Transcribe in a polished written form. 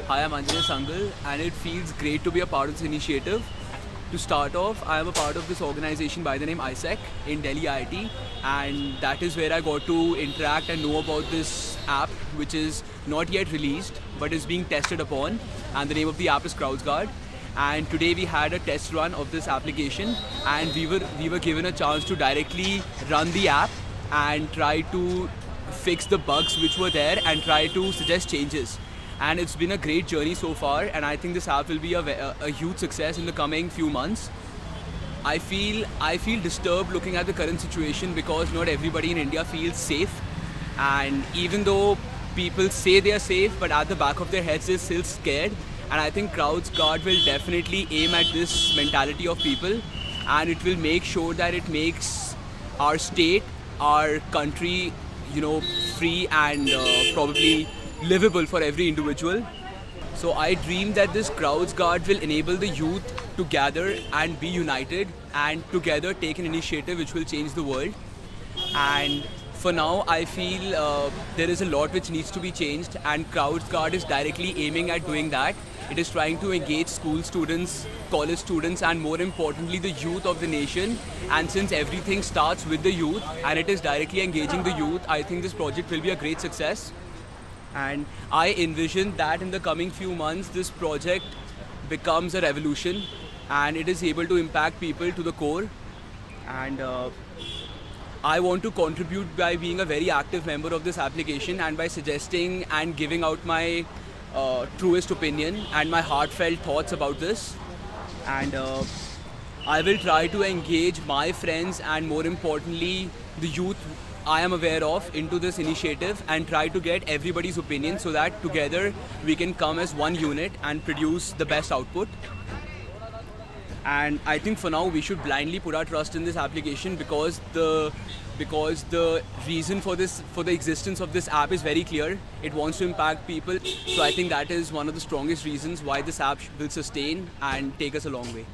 Hi, I'm Anjana Sangal, and it feels great to be a part of this initiative. To start off, I am a part of this organization by the name ISEC in Delhi IIT, and that is where I got to interact and know about this app, which is not yet released but is being tested upon. And the name of the app is CrowdsGuard. And today we had a test run of this application, and we were given a chance to directly run the app and try to fix the bugs which were there and try to suggest changes. And it's been a great journey so far, and I think this app will be a huge success in the coming few months. I feel disturbed looking at the current situation because not everybody in India feels safe, and even though people say they are safe, but at the back of their heads they're still scared. And I think CrowdsGuard will definitely aim at this mentality of people, and it will make sure that it makes our state, our country, free and probably livable for every individual. So I dream that this CrowdsGuard will enable the youth to gather and be united and together take an initiative which will change the world. And for now, I feel there is a lot which needs to be changed, and CrowdsGuard is directly aiming at doing that. It is trying to engage school students, college students, and more importantly, the youth of the nation. And since everything starts with the youth and it is directly engaging the youth, I think this project will be a great success. And I envision that in the coming few months, this project becomes a revolution and it is able to impact people to the core. And I want to contribute by being a very active member of this application and by suggesting and giving out my truest opinion and my heartfelt thoughts about this. And I will try to engage my friends and more importantly the youth I am aware of into this initiative and try to get everybody's opinion so that together we can come as one unit and produce the best output. And I think for now we should blindly put our trust in this application because the reason for the existence of this app is very clear. It wants to impact people. So I think that is one of the strongest reasons why this app will sustain and take us a long way.